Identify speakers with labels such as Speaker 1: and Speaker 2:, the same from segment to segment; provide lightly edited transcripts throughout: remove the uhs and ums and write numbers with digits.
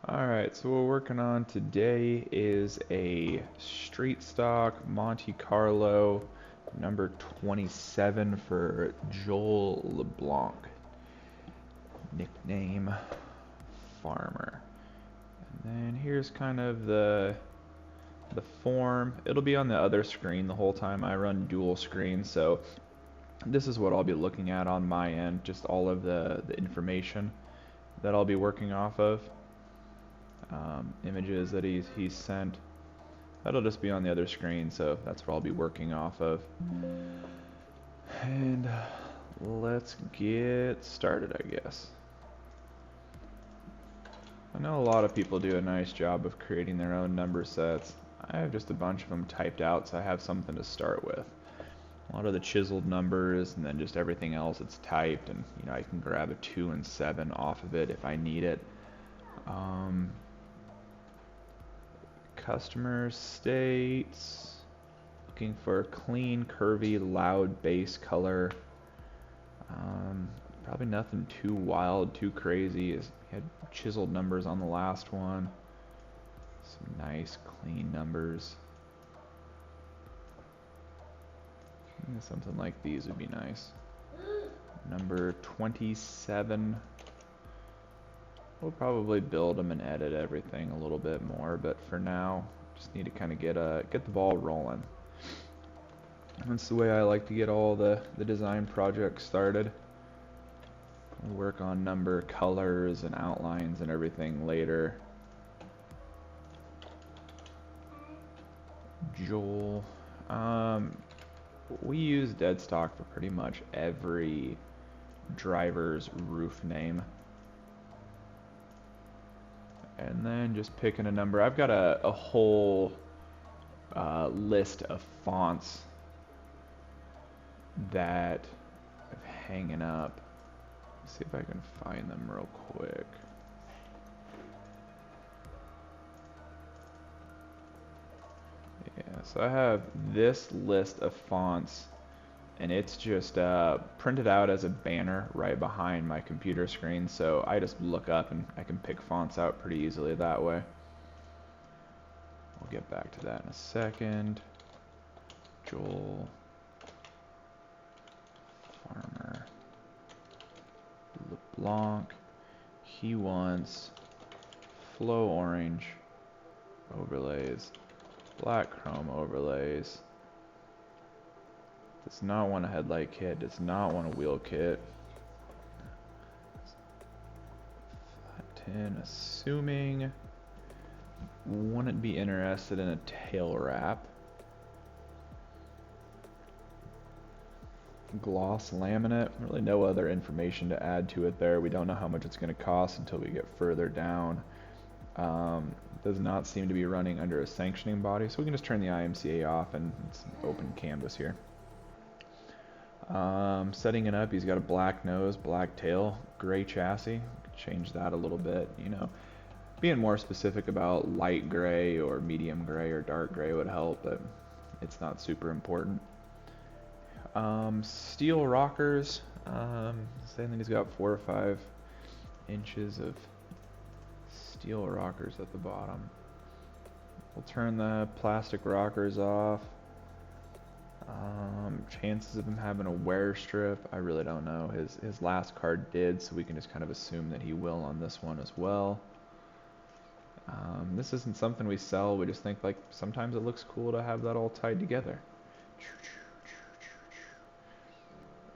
Speaker 1: Alright, so what we're working on today is a street stock Monte Carlo number 27 for Joel LeBlanc, nickname Farmer. And then here's kind of the form. It'll be on the other screen the whole time. I run dual screen, so this is what I'll be looking at on my end, just all of the information that I'll be working off of. Images that he's sent. That'll just be on the other screen, so that's what I'll be working off of. And let's get started, I guess. I know a lot of people do a nice job of creating their own number sets. I have just a bunch of them typed out, so I have something to start with. A lot of the chiseled numbers, and then just everything else it's typed, and I can grab a 2 and 7 off of it if I need it. Customer states looking for a clean, curvy, loud base color. Probably nothing too wild, too crazy. He had chiseled numbers on the last one. Some nice, clean numbers. Something like these would be nice. Number 27. We'll probably build them and edit everything a little bit more, but for now, just need to kind of get the ball rolling. That's the way I like to get all the design projects started. We'll work on number, colors, and outlines and everything later. Joel. We use dead stock for pretty much every driver's roof name. And then just picking a number. I've got a whole list of fonts that I'm hanging up. Let's see if I can find them real quick. Yeah, so I have this list of fonts, and it's just printed out as a banner right behind my computer screen, so I just look up and I can pick fonts out pretty easily that way. We'll get back to that in a second. Joel Farmer LeBlanc. He wants flow orange overlays, black chrome overlays. Does not want a headlight kit, does not want a wheel kit. Flat tin, assuming wouldn't be interested in a tail wrap. Gloss laminate, really no other information to add to it there. We don't know how much it's going to cost until we get further down. Does not seem to be running under a sanctioning body, so we can just turn the IMCA off and it's open canvas here. Setting it up, he's got a black nose, black tail, gray chassis. Change that a little bit, being more specific about light gray or medium gray or dark gray would help, but it's not super important. Steel rockers, I think he's got 4 or 5 inches of steel rockers at the bottom. We'll turn the plastic rockers off. Chances of him having a wear strip, I really don't know. His last card did, so we can just kind of assume that he will on this one as well. This isn't something we sell, we just think like sometimes it looks cool to have that all tied together.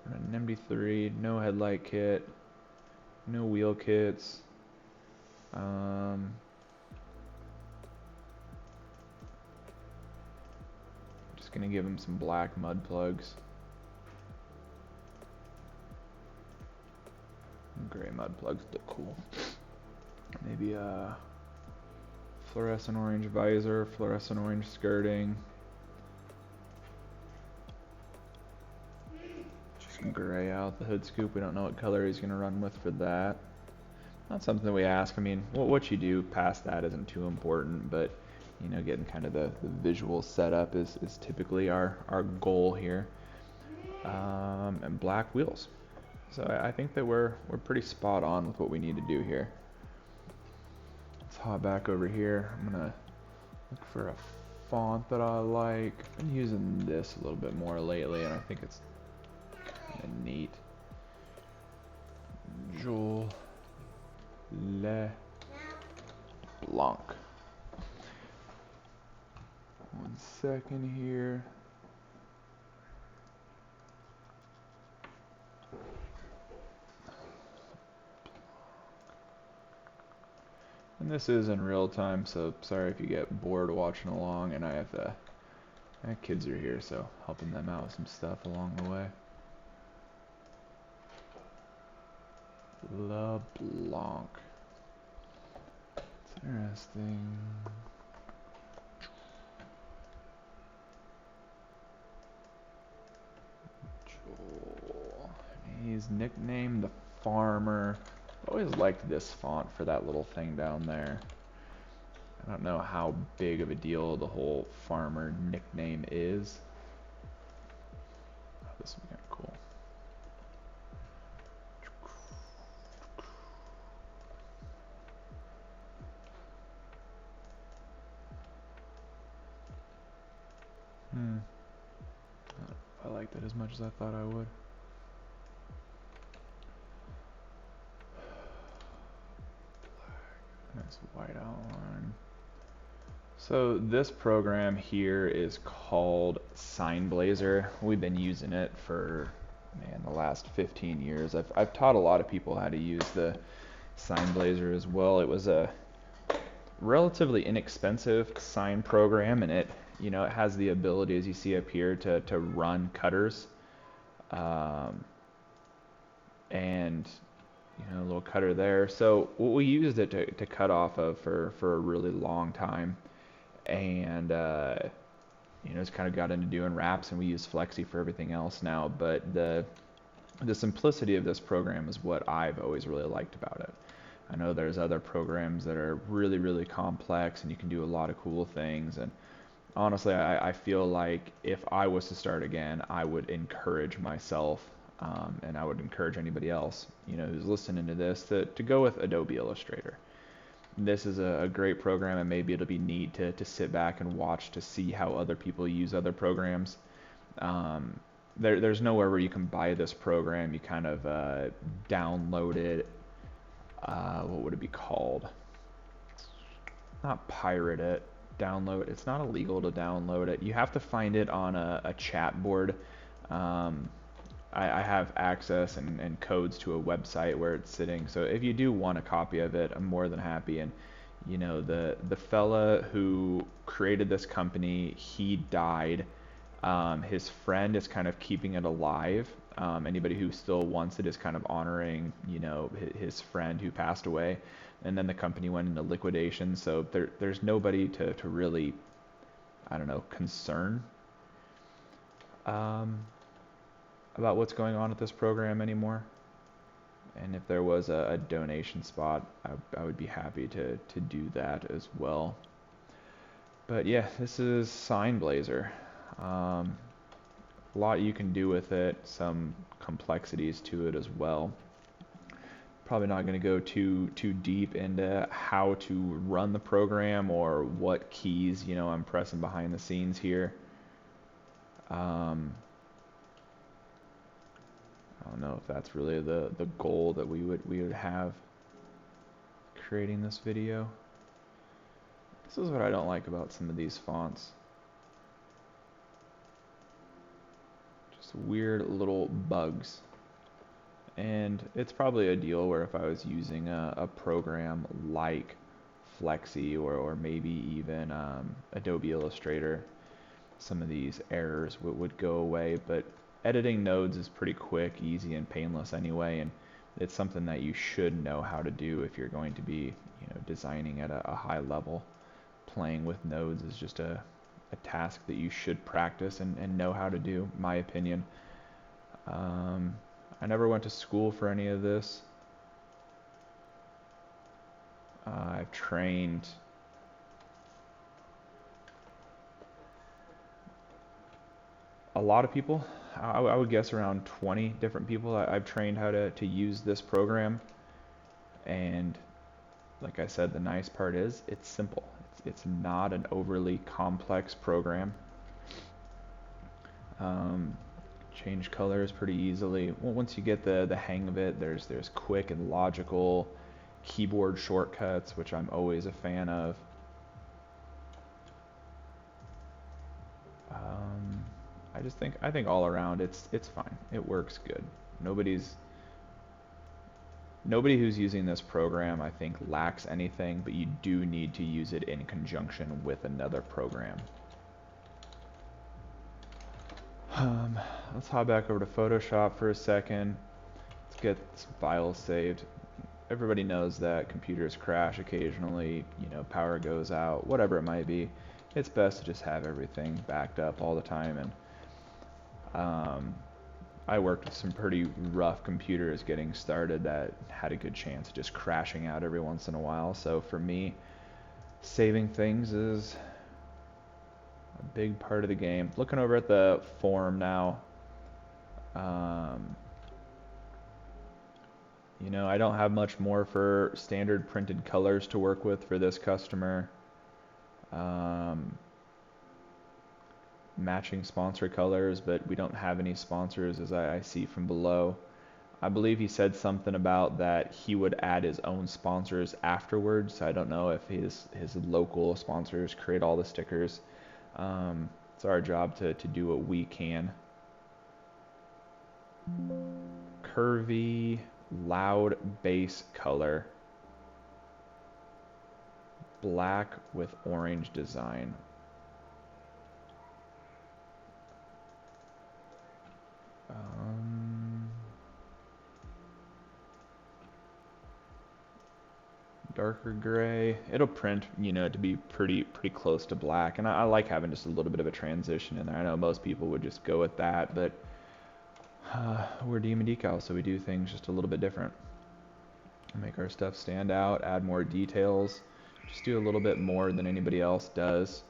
Speaker 1: An MD3, no headlight kit, no wheel kits. Just gonna give him some black mud plugs. Gray mud plugs look cool. Maybe a fluorescent orange visor, fluorescent orange skirting. Just gray out the hood scoop. We don't know what color he's gonna run with for that. Not something we ask. I mean, what you do past that isn't too important, but getting kind of the visual setup is typically our goal here. And black wheels. So I think that we're pretty spot on with what we need to do here. Let's hop back over here. I'm gonna look for a font that I like. I've been using this a little bit more lately, and I think it's kind of neat. Joel Leblanc. One second here. And this is in real time, so sorry if you get bored watching along, and my kids are here, so helping them out with some stuff along the way. Lelblanc. It's interesting. Joel. He's nicknamed the Farmer. I always liked this font for that little thing down there. I don't know how big of a deal the whole Farmer nickname is. Oh, this would be kind of cool. I don't know if I liked it as much as I thought I would. Nice white outline. So this program here is called SignBlazer. We've been using it for, man, the last 15 years. I've taught a lot of people how to use the SignBlazer as well. It was a relatively inexpensive sign program, and it has the ability, as you see up here, to run cutters, and a little cutter there. So we used it to cut off of for a really long time, and it's kind of got into doing wraps, and we use Flexi for everything else now. But the simplicity of this program is what I've always really liked about it. I know there's other programs that are really, really complex, and you can do a lot of cool things. And honestly, I feel like if I was to start again, I would encourage myself, and I would encourage anybody else, who's listening to this, to go with Adobe Illustrator. This is a great program, and maybe it'll be neat to sit back and watch to see how other people use other programs. There's nowhere where you can buy this program. You kind of download it. What would it be called? Not pirate it, download. It's not illegal to download it. You have to find it on a chat board. I have access and codes to a website where it's sitting. So if you do want a copy of it, I'm more than happy. And the fella who created this company, he died. His friend is kind of keeping it alive. Anybody who still wants it is kind of honoring, his friend who passed away. And then the company went into liquidation. So there's nobody to really, I don't know, concern about what's going on with this program anymore. And if there was a donation spot, I would be happy to do that as well. But yeah, this is SignBlazer. A lot you can do with it, some complexities to it as well. Probably not going to go too deep into how to run the program or what keys I'm pressing behind the scenes here. I don't know if that's really the goal that we would have creating this video. This is what I don't like about some of these fonts. Just weird little bugs. And it's probably a deal where if I was using a program like Flexi or maybe even Adobe Illustrator, some of these errors would go away. But editing nodes is pretty quick, easy, and painless anyway, and it's something that you should know how to do if you're going to be designing at a high level. Playing with nodes is just a task that you should practice and know how to do, in my opinion. I never went to school for any of this. I've trained a lot of people. I would guess around 20 different people I've trained how to use this program. And like I said, the nice part is it's simple. It's not an overly complex program. Um, change colors pretty easily. Well, once you get the hang of it, there's quick and logical keyboard shortcuts, which I'm always a fan of. I think all around it's fine. It works good. Nobody's Nobody who's using this program, I think, lacks anything, but you do need to use it in conjunction with another program. Let's hop back over to Photoshop for a second. Let's get some files saved. Everybody knows that computers crash occasionally, you know, power goes out, whatever it might be. It's best to just have everything backed up all the time. And I worked with some pretty rough computers getting started that had a good chance of just crashing out every once in a while. So for me, saving things is a big part of the game. Looking over at the form now, you know, I don't have much more for standard printed colors to work with for this customer. Matching sponsor colors, but we don't have any sponsors as I see from below. I believe he said something about that he would add his own sponsors afterwards. I don't know if his local sponsors create all the stickers. It's our job to do what we can. Curvy, loud base color. Black with orange design. Darker gray. It'll print, you know, to be pretty close to black, and I like having just a little bit of a transition in there. I know most people would just go with that, but we're Demon Decal, so we do things just a little bit different. Make our stuff stand out, add more details, just do a little bit more than anybody else does.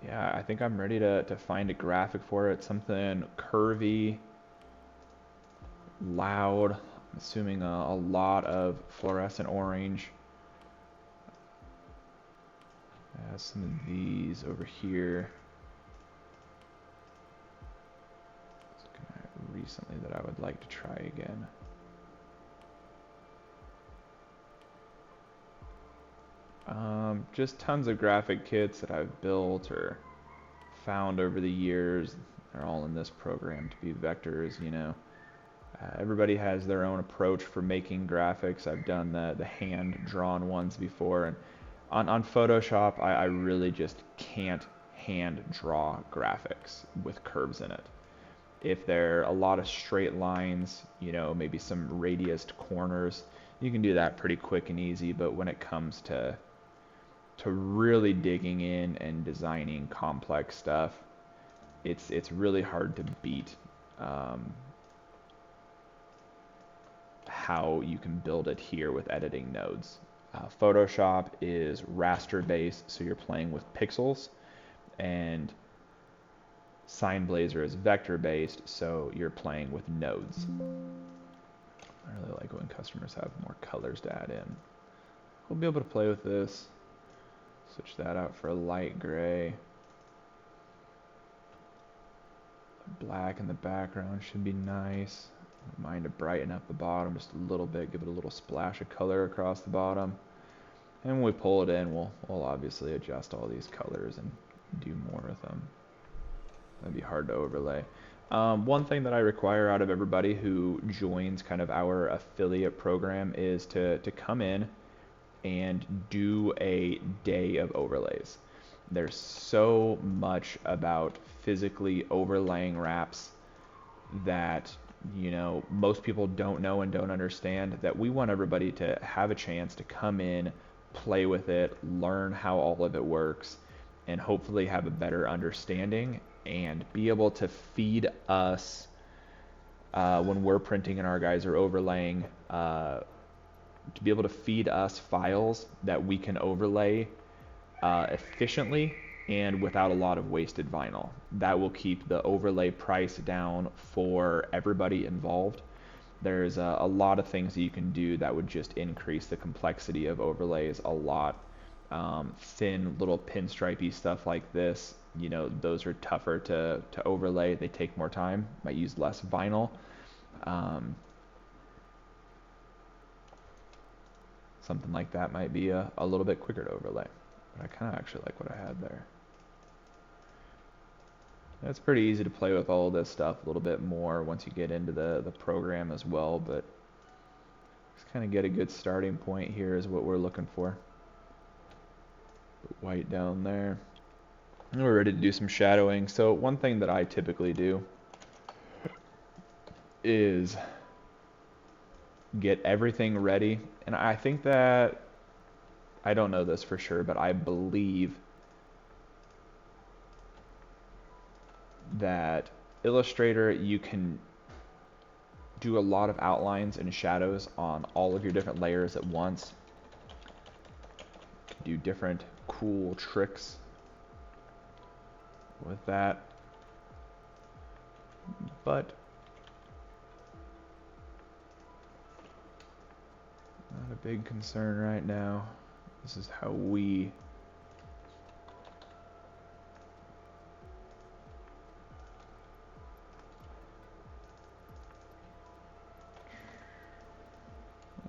Speaker 1: Yeah, I think I'm ready to find a graphic for it, something curvy, loud. I'm assuming a lot of fluorescent orange. Some of these over here. Recently that I would like to try again. Just tons of graphic kits that I've built or found over the years. They're all in this program to be vectors, you know. Everybody has their own approach for making graphics. I've done the hand-drawn ones before, and on Photoshop, I really just can't hand-draw graphics with curves in it. If there are a lot of straight lines, you know, maybe some radiused corners, you can do that pretty quick and easy, but when it comes to really digging in and designing complex stuff, it's really hard to beat how you can build it here with editing nodes. Photoshop is raster based, so you're playing with pixels, and SignBlazer is vector based, so you're playing with nodes. I really like when customers have more colors to add in. We'll be able to play with this. Switch that out for a light gray. Black in the background should be nice. Don't mind to brighten up the bottom just a little bit, give it a little splash of color across the bottom. And when we pull it in, we'll obviously adjust all these colors and do more with them. That'd be hard to overlay. One thing that I require out of everybody who joins kind of our affiliate program is to come in and do a day of overlays. There's so much about physically overlaying wraps that, you know, most people don't know and don't understand, that we want everybody to have a chance to come in, play with it, learn how all of it works, and hopefully have a better understanding and be able to feed us when we're printing and our guys are overlaying, to be able to feed us files that we can overlay efficiently and without a lot of wasted vinyl. That will keep the overlay price down for everybody involved. There's a lot of things that you can do that would just increase the complexity of overlays a lot. Thin little pinstripey stuff like this, you know, those are tougher to overlay. They take more time, might use less vinyl. Something like that might be a little bit quicker to overlay. But I kind of actually like what I had there. It's pretty easy to play with all of this stuff a little bit more once you get into the program as well, but just kind of get a good starting point here is what we're looking for. Put white down there. And we're ready to do some shadowing. So one thing that I typically do is get everything ready. And I think that, I don't know this for sure, but I believe that Illustrator, you can do a lot of outlines and shadows on all of your different layers at once. You can do different cool tricks with that. But not a big concern right now. This is how we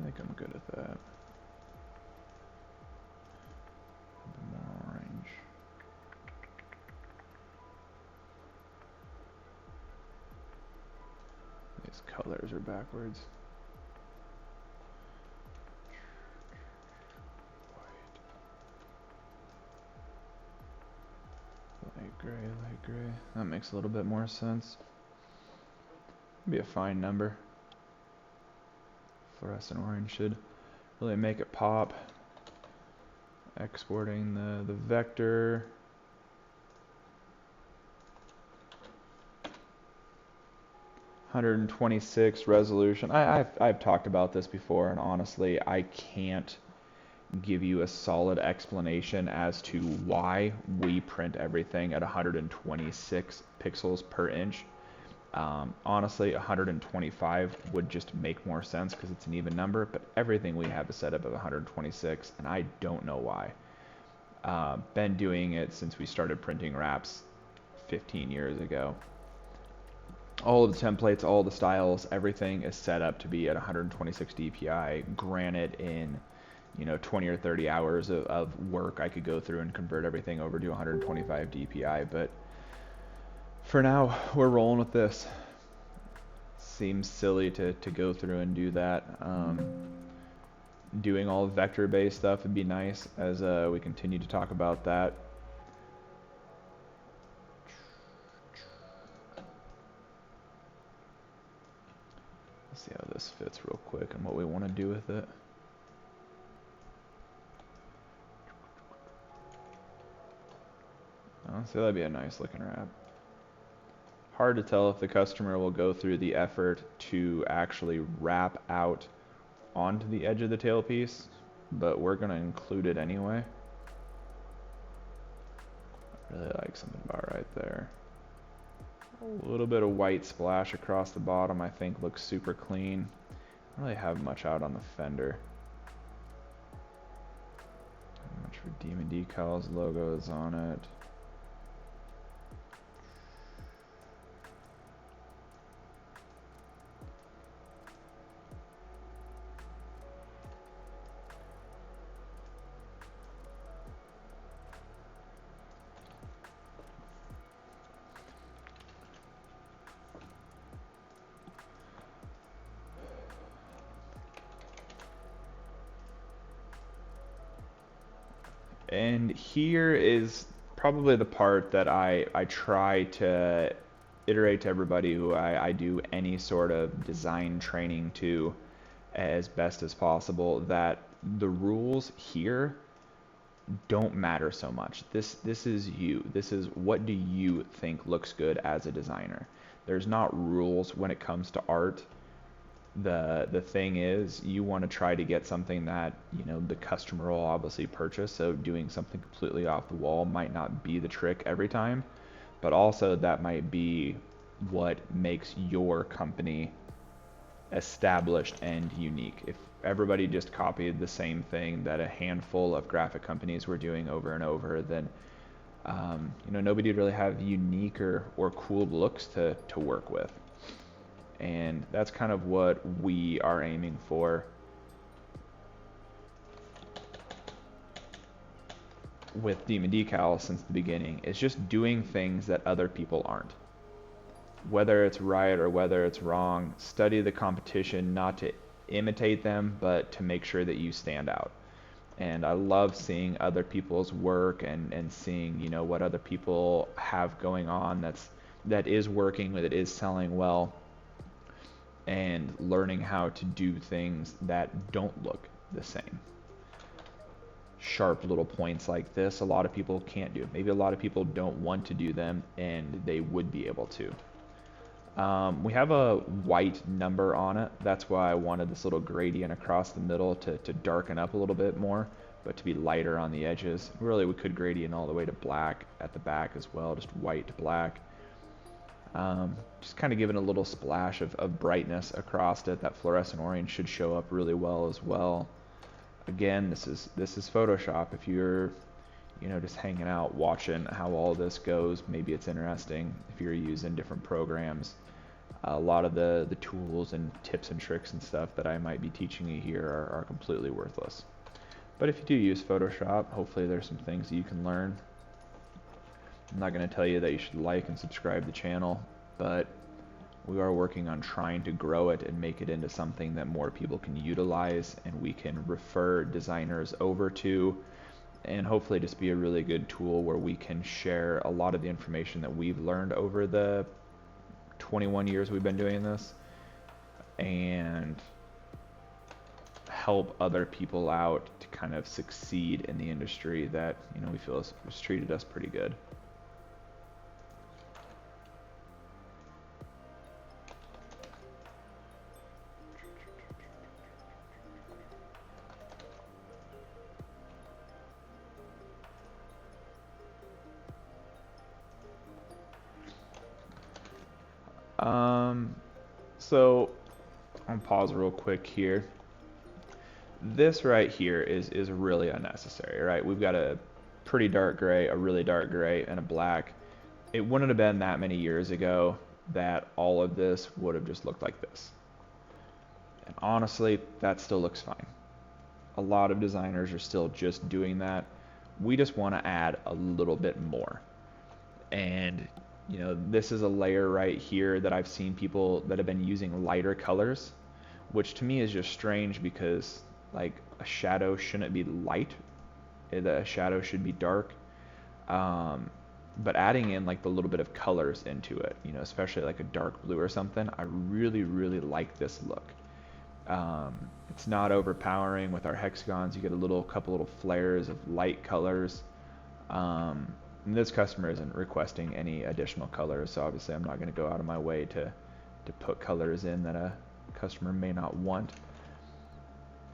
Speaker 1: I think I'm good at that. A bit more orange. These colors are backwards. Light gray. That makes a little bit more sense. Be a fine number. Fluorescent orange should really make it pop. Exporting the vector. (126) resolution. I've talked about this before, and honestly, I can't give you a solid explanation as to why we print everything at 126 pixels per inch. Honestly, 125 would just make more sense because it's an even number, but everything we have is set up at 126, and I don't know why. Been doing it since we started printing wraps 15 years ago. All of the templates, all the styles, everything is set up to be at 126 DPI. Granted, in 20 or 30 hours of work, I could go through and convert everything over to 125 DPI, but for now, we're rolling with this. Seems silly to go through and do that. Doing all vector-based stuff would be nice as we continue to talk about that. Let's see how this fits real quick and what we want to do with it. So that'd be a nice looking wrap. Hard to tell if the customer will go through the effort to actually wrap out onto the edge of the tailpiece, but we're going to include it anyway. I really like something about right there. A little bit of white splash across the bottom I think looks super clean. I don't really have much out on the fender. Not much for Demon Decals, logos on it. And here is probably the part that I try to iterate to everybody who I do any sort of design training to as best as possible, that the rules here don't matter so much. This is you. This is what do you think looks good as a designer. There's not rules when it comes to art. The thing is, you want to try to get something that the customer will obviously purchase. So doing something completely off the wall might not be the trick every time, but also that might be what makes your company established and unique. If everybody just copied the same thing that a handful of graphic companies were doing over and over, then nobody would really have unique or cool looks to work with. And that's kind of what we are aiming for with Demon Decal since the beginning. It's just doing things that other people aren't. Whether it's right or whether it's wrong, study the competition, not to imitate them, but to make sure that you stand out. And I love seeing other people's work and seeing, what other people have going on that is working, that is selling well, and learning how to do things that don't look the same. Sharp little points like this, a lot of people can't do. Maybe a lot of people don't want to do them, and they would be able to. We have a white number on it. That's why I wanted this little gradient across the middle to darken up a little bit more, but to be lighter on the edges. Really, we could gradient all the way to black at the back as well, just white to black. Just kind of giving a little splash of brightness across it. That fluorescent orange should show up really well as well. Again, this is Photoshop. If you're just hanging out watching how all this goes, maybe it's interesting if you're using different programs. A lot of the tools and tips and tricks and stuff that I might be teaching you here are completely worthless. But if you do use Photoshop, hopefully there's some things that you can learn. I'm not going to tell you that you should like and subscribe to the channel, but we are working on trying to grow it and make it into something that more people can utilize and we can refer designers over to, and hopefully just be a really good tool where we can share a lot of the information that we've learned over the 21 years we've been doing this and help other people out to kind of succeed in the industry that we feel has treated us pretty good. So I'll pause real quick here. This right here is really unnecessary, right? We've got a pretty dark gray, a really dark gray, and a black. It wouldn't have been that many years ago that all of this would have just looked like this. And honestly, that still looks fine. A lot of designers are still just doing that. We just want to add a little bit more. And this is a layer right here that I've seen people that have been using lighter colors, which to me is just strange because like a shadow shouldn't be light, a shadow should be dark. But adding in like the little bit of colors into it, especially like a dark blue or something, I really, really like this look. It's not overpowering with our hexagons. You get a couple little flares of light colors. And this customer isn't requesting any additional colors, so obviously I'm not going to go out of my way to put colors in that a customer may not want.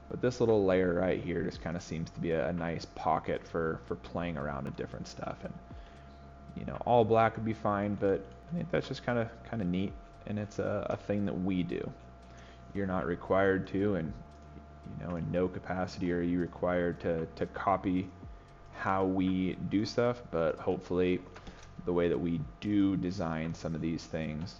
Speaker 1: But this little layer right here just kind of seems to be a nice pocket for playing around with different stuff. And all black would be fine, but I think that's just kind of neat, and it's a thing that we do. You're not required to, and in no capacity are you required to copy how we do stuff, but hopefully the way that we do design some of these things,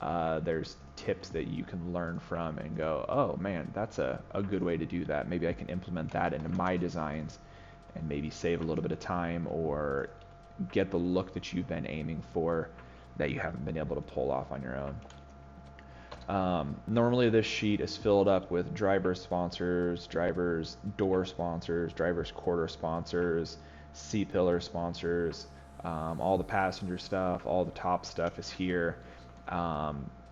Speaker 1: there's tips that you can learn from and go, oh man, that's a good way to do that. Maybe I can implement that into my designs and maybe save a little bit of time or get the look that you've been aiming for that you haven't been able to pull off on your own. Normally this sheet is filled up with driver sponsors, drivers door sponsors, drivers quarter sponsors, C-pillar sponsors, all the passenger stuff, all the top stuff is here.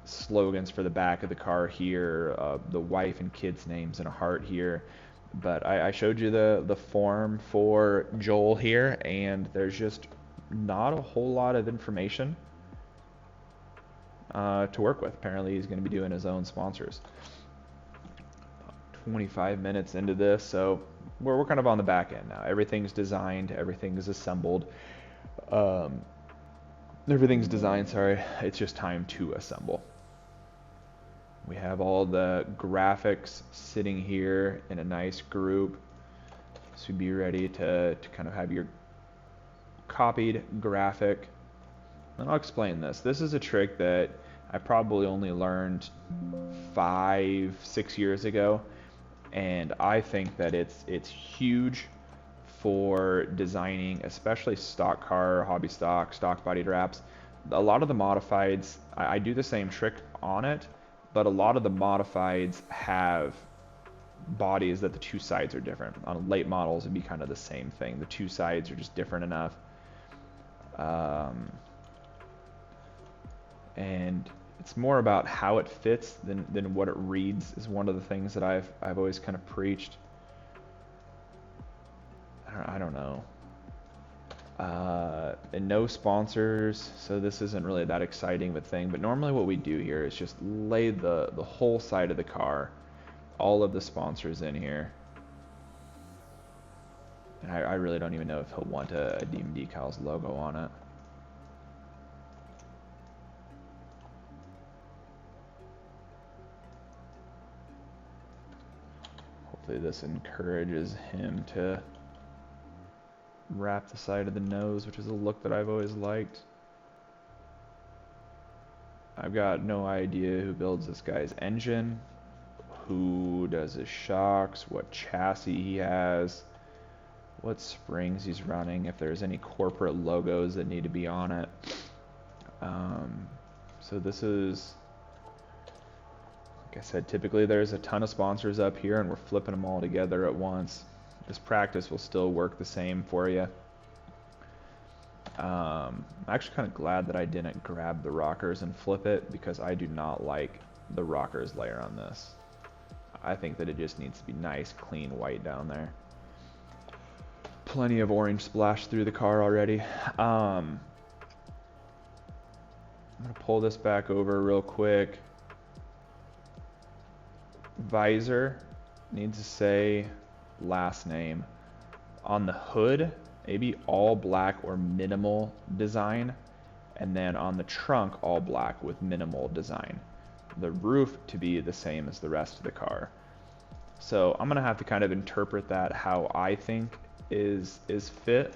Speaker 1: Slogans for the back of the car here, the wife and kids names in a heart here. But I showed you the form for Joel here, and there's just not a whole lot of information to work with. Apparently he's going to be doing his own sponsors. 25 minutes into this, so we're kind of on the back end now. Everything's designed, everything's assembled. Everything's designed, sorry. It's just time to assemble. We have all the graphics sitting here in a nice group. So be ready to kind of have your copied graphic. And I'll explain this. This is a trick that I probably only learned 5-6 years ago, and I think that it's huge for designing, especially stock car, hobby stock bodied wraps. A lot of the modifieds, I do the same trick on it, but a lot of the modifieds have bodies that the two sides are different. On late models, it'd be kind of the same thing. The two sides are just different enough. And it's more about how it fits than what it reads is one of the things that I've always kind of preached. I don't know. And no sponsors, so this isn't really that exciting of a thing, but normally what we do here is just lay the whole side of the car, all of the sponsors in here. And I really don't even know if he'll want a Demon Decals logo on it. Hopefully this encourages him to wrap the side of the nose, which is a look that I've always liked. I've got no idea who builds this guy's engine, who does his shocks, what chassis he has, what springs he's running, if there's any corporate logos that need to be on it. So this is, like I said, typically there's a ton of sponsors up here and we're flipping them all together at once. This practice will still work the same for you. I'm actually kind of glad that I didn't grab the rockers and flip it, because I do not like the rockers layer on this. I think that it just needs to be nice, clean white down there. Plenty of orange splash through the car already. I'm going to pull this back over real quick. Visor needs to say last name. On the hood, maybe all black or minimal design, and then on the trunk all black with minimal design. The roof to be the same as the rest of the car. So I'm gonna have to kind of interpret that how I think is fit,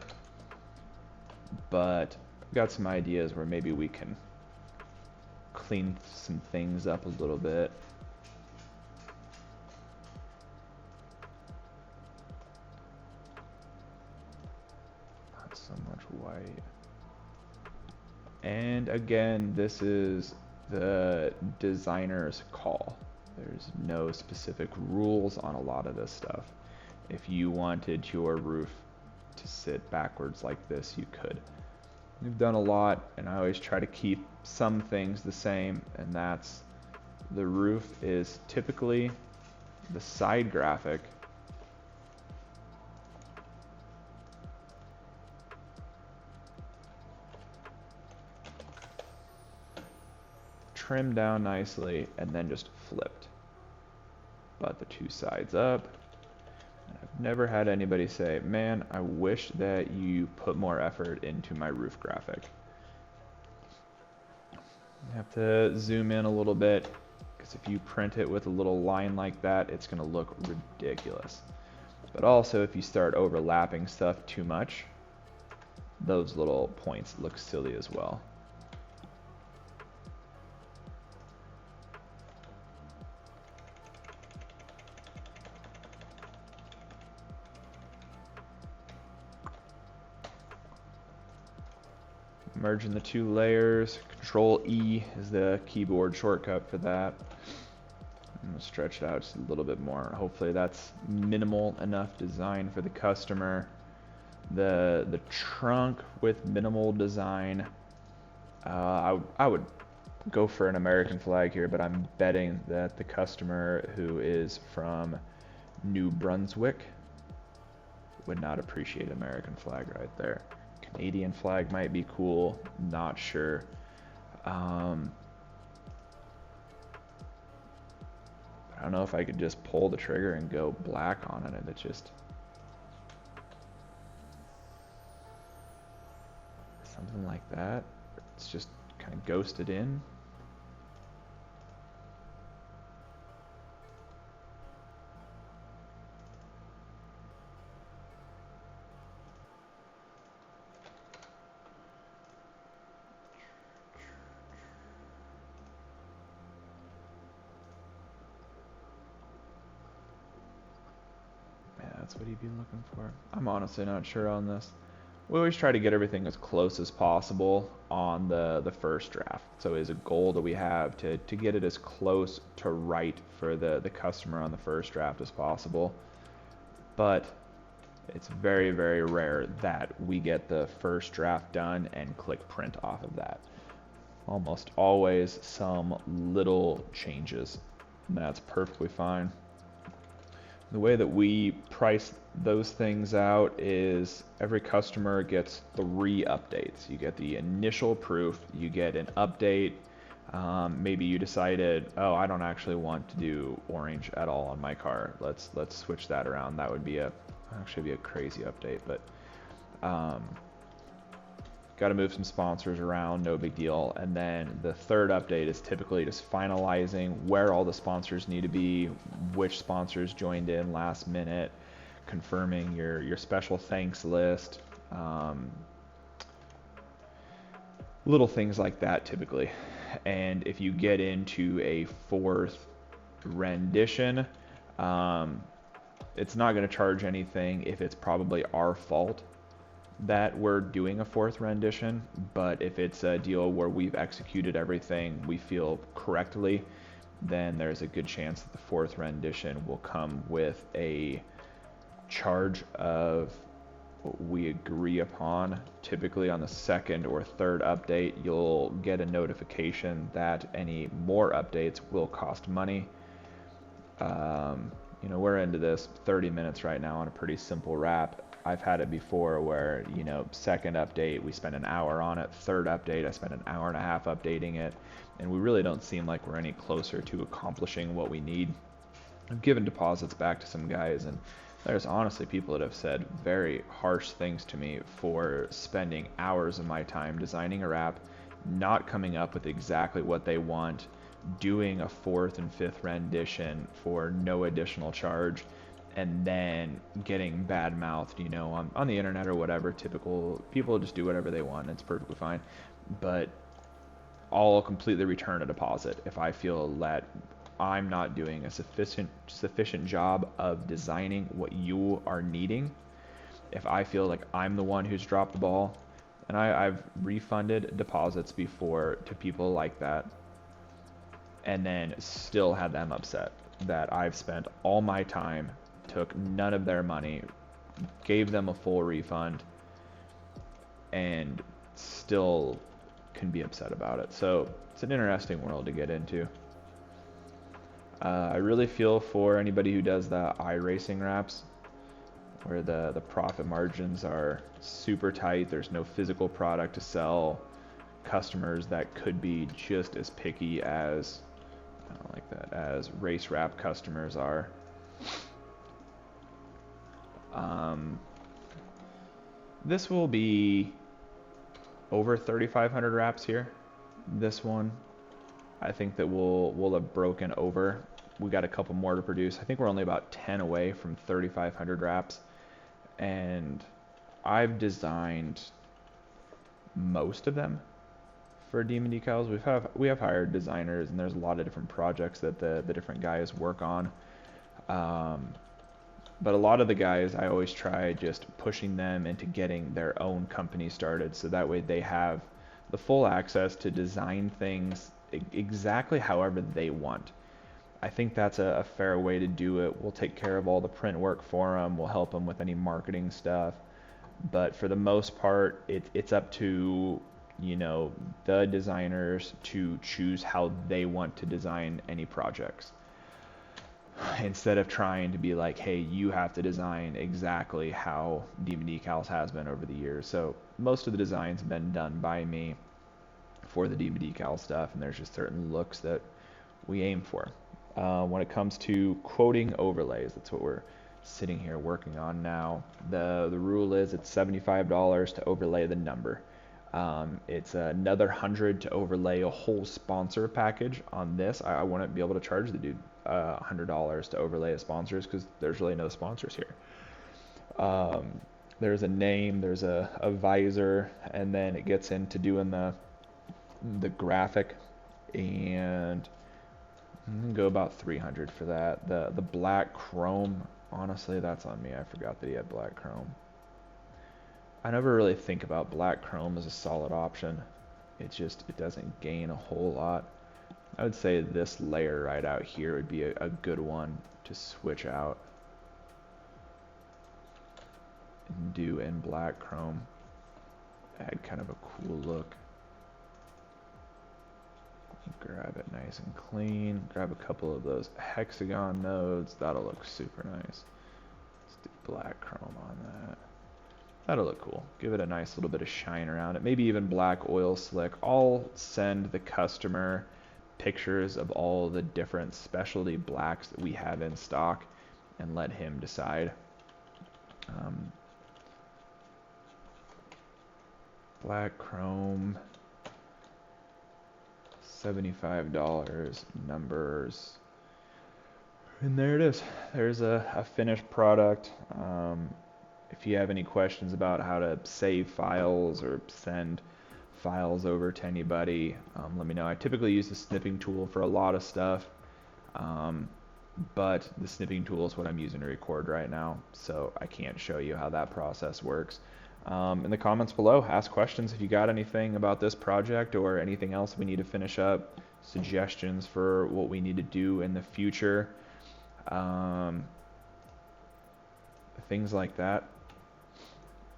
Speaker 1: but I've got some ideas where maybe we can clean some things up a little bit. So much white. And again, this is the designer's call. There's no specific rules on a lot of this stuff. If you wanted your roof to sit backwards like this, you could. We've done a lot, and I always try to keep some things the same, and that's the roof is typically the side graphic trimmed down nicely and then just flipped, but the two sides up. And I've never had anybody say, man, I wish that you put more effort into my roof graphic. You have to zoom in a little bit, because if you print it with a little line like that, it's going to look ridiculous. But also, if you start overlapping stuff too much, those little points look silly as well. Merging the two layers. Control E is the keyboard shortcut for that. I'm gonna stretch it out just a little bit more. Hopefully that's minimal enough design for the customer. The trunk with minimal design. I would go for an American flag here, but I'm betting that the customer who is from New Brunswick would not appreciate American flag right there. Canadian flag might be cool, not sure. I don't know if I could just pull the trigger and go black on it, and it just something like that. It's just kind of ghosted in. that's what he'd be looking for. I'm honestly not sure on this. We always try to get everything as close as possible on the first draft. So it's a goal that we have to get it as close to right for the customer on the first draft as possible. But it's very, very rare that we get the first draft done and click print off of that. Almost always some little changes. And that's perfectly fine. The way that we price those things out is every customer gets 3 updates. You get the initial proof, you get an update. Maybe you decided, oh, I don't actually want to do orange at all on my car. Let's switch that around. That would be actually be a crazy update, but got to move some sponsors around, no big deal. And then the third update is typically just finalizing where all the sponsors need to be, which sponsors joined in last minute, confirming your special thanks list, little things like that typically. And if you get into a 4th rendition, it's not going to charge anything if it's probably our fault that we're doing a 4th rendition, but if it's a deal where we've executed everything we feel correctly, then there's a good chance that the 4th rendition will come with a charge of what we agree upon. Typically on the 2nd or 3rd update, you'll get a notification that any more updates will cost money. You know, we're into this 30 minutes right now on a pretty simple wrap. I've had it before where, you know, 2nd update, we spend an hour on it. 3rd update, I spend an hour and a half updating it. And we really don't seem like we're any closer to accomplishing what we need. I've given deposits back to some guys, and there's honestly people that have said very harsh things to me for spending hours of my time designing a wrap, not coming up with exactly what they want, doing a 4th and 5th rendition for no additional charge, and then getting bad mouthed, you know, on the internet or whatever. Typical people just do whatever they want, and it's perfectly fine. But I'll completely return a deposit if I feel that I'm not doing a sufficient job of designing what you are needing. If I feel like I'm the one who's dropped the ball, and I've refunded deposits before to people like that, and then still had them upset that I've spent all my time, took none of their money, gave them a full refund, and still can be upset about it. So it's an interesting world to get into. I really feel for anybody who does the iRacing wraps, where the profit margins are super tight. There's no physical product to sell. Customers that could be just as picky as, I don't like that, as race wrap customers are. This will be over 3,500 wraps here. This one, I think that we'll have broken over. We got a couple more to produce. I think we're only about 10 away from 3,500 wraps, and I've designed most of them for Demon Decals. We have hired designers, and there's a lot of different projects that the different guys work on. But a lot of the guys, I always try just pushing them into getting their own company started, so that way they have the full access to design things exactly however they want. I think that's a fair way to do it. We'll take care of all the print work for them. We'll help them with any marketing stuff. But for the most part, it's up to, you know, the designers to choose how they want to design any projects, instead of trying to be like, hey, you have to design exactly how Demon Decals has been over the years. So most of the designs have been done by me for the Demon Decal stuff, and there's just certain looks that we aim for. When it comes to quoting overlays, that's what we're sitting here working on now. The rule is it's $75 to overlay the number. It's another $100 to overlay a whole sponsor package on this. I wouldn't be able to charge the dude $100 to overlay a sponsors, because there's really no sponsors here. There's a name, there's a visor, and then it gets into doing the graphic, and I'm gonna go about $300 for that. The black chrome Honestly, that's on me. I forgot that he had black chrome. I never really think about black chrome as a solid option. It doesn't gain a whole lot. I would say this layer right out here would be a good one to switch out and do in black chrome. Add kind of a cool look. Grab it nice and clean. Grab a couple of those hexagon nodes. That'll look super nice. Let's do black chrome on that. That'll look cool. Give it a nice little bit of shine around it. Maybe even black oil slick. I'll send the customer pictures of all the different specialty blacks that we have in stock and let him decide. Black chrome, $75, numbers, and there it is. There's a finished product. If you have any questions about how to save files or send files over to anybody, let me know. I typically use the snipping tool for a lot of stuff, but the snipping tool is what I'm using to record right now, so I can't show you how that process works. In the comments below, ask questions if you got anything about this project or anything else we need to finish up, suggestions for what we need to do in the future, things like that.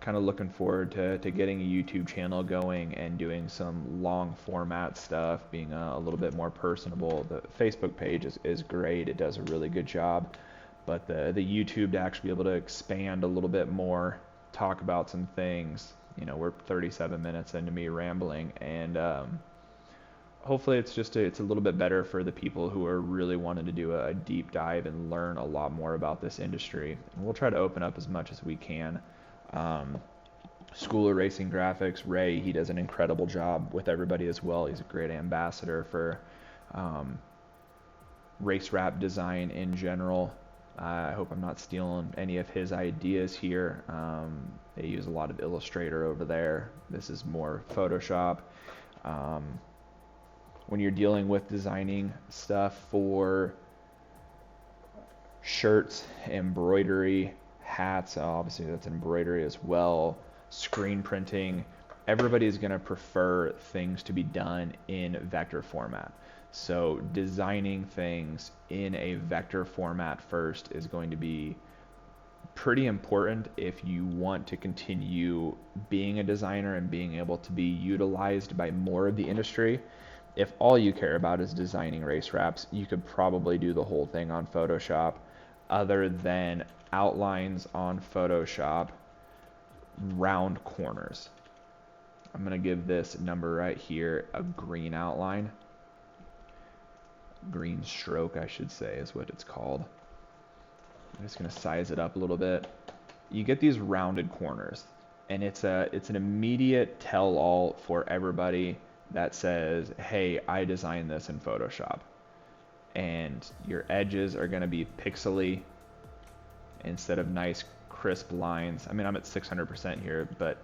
Speaker 1: Kind of looking forward to getting a YouTube channel going and doing some long format stuff, being a little bit more personable. The Facebook page is great. It does a really good job, but the YouTube to actually be able to expand a little bit more, talk about some things. You know, we're 37 minutes into me rambling, and hopefully it's a little bit better for the people who are really wanting to do a deep dive and learn a lot more about this industry. And we'll try to open up as much as we can. School of Racing Graphics, Ray, he does an incredible job with everybody as well. He's a great ambassador for race wrap design in general. I hope I'm not stealing any of his ideas here. They use a lot of Illustrator over there. This is more Photoshop. When you're dealing with designing stuff for shirts, embroidery, hats, obviously that's embroidery as well, screen printing, everybody's going to prefer things to be done in vector format. So designing things in a vector format first is going to be pretty important if you want to continue being a designer and being able to be utilized by more of the industry. If all you care about is designing race wraps, you could probably do the whole thing on Photoshop, other than outlines on Photoshop, round corners. I'm going to give this number right here a green outline. Green stroke, I should say, is what it's called. I'm just going to size it up a little bit. You get these rounded corners, and it's an immediate tell-all for everybody that says, hey, I designed this in Photoshop. And your edges are going to be pixely instead of nice crisp lines. I mean, I'm at 600% here, but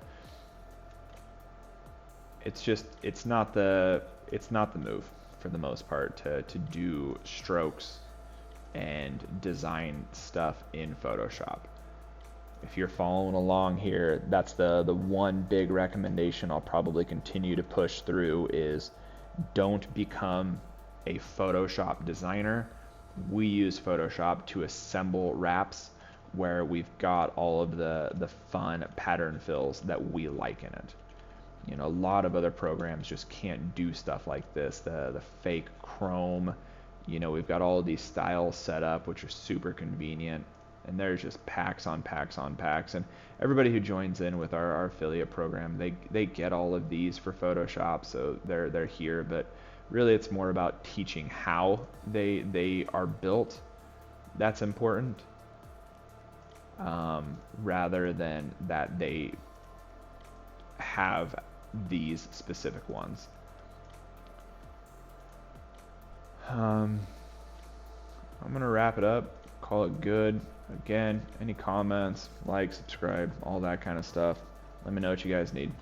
Speaker 1: it's not the move for the most part to do strokes and design stuff in Photoshop. If you're following along here, that's the one big recommendation I'll probably continue to push through is don't become a Photoshop designer. We use Photoshop to assemble wraps where we've got all of the fun pattern fills that we like in it. You know, a lot of other programs just can't do stuff like this. The fake chrome, you know, we've got all of these styles set up, which are super convenient. And there's just packs on packs on packs. And everybody who joins in with our affiliate program, they get all of these for Photoshop, so they're here. But really, it's more about teaching how they are built. That's important, rather than that they have these specific ones. I'm gonna wrap it up, call it good. Again, any comments, like, subscribe, all that kind of stuff. Let me know what you guys need.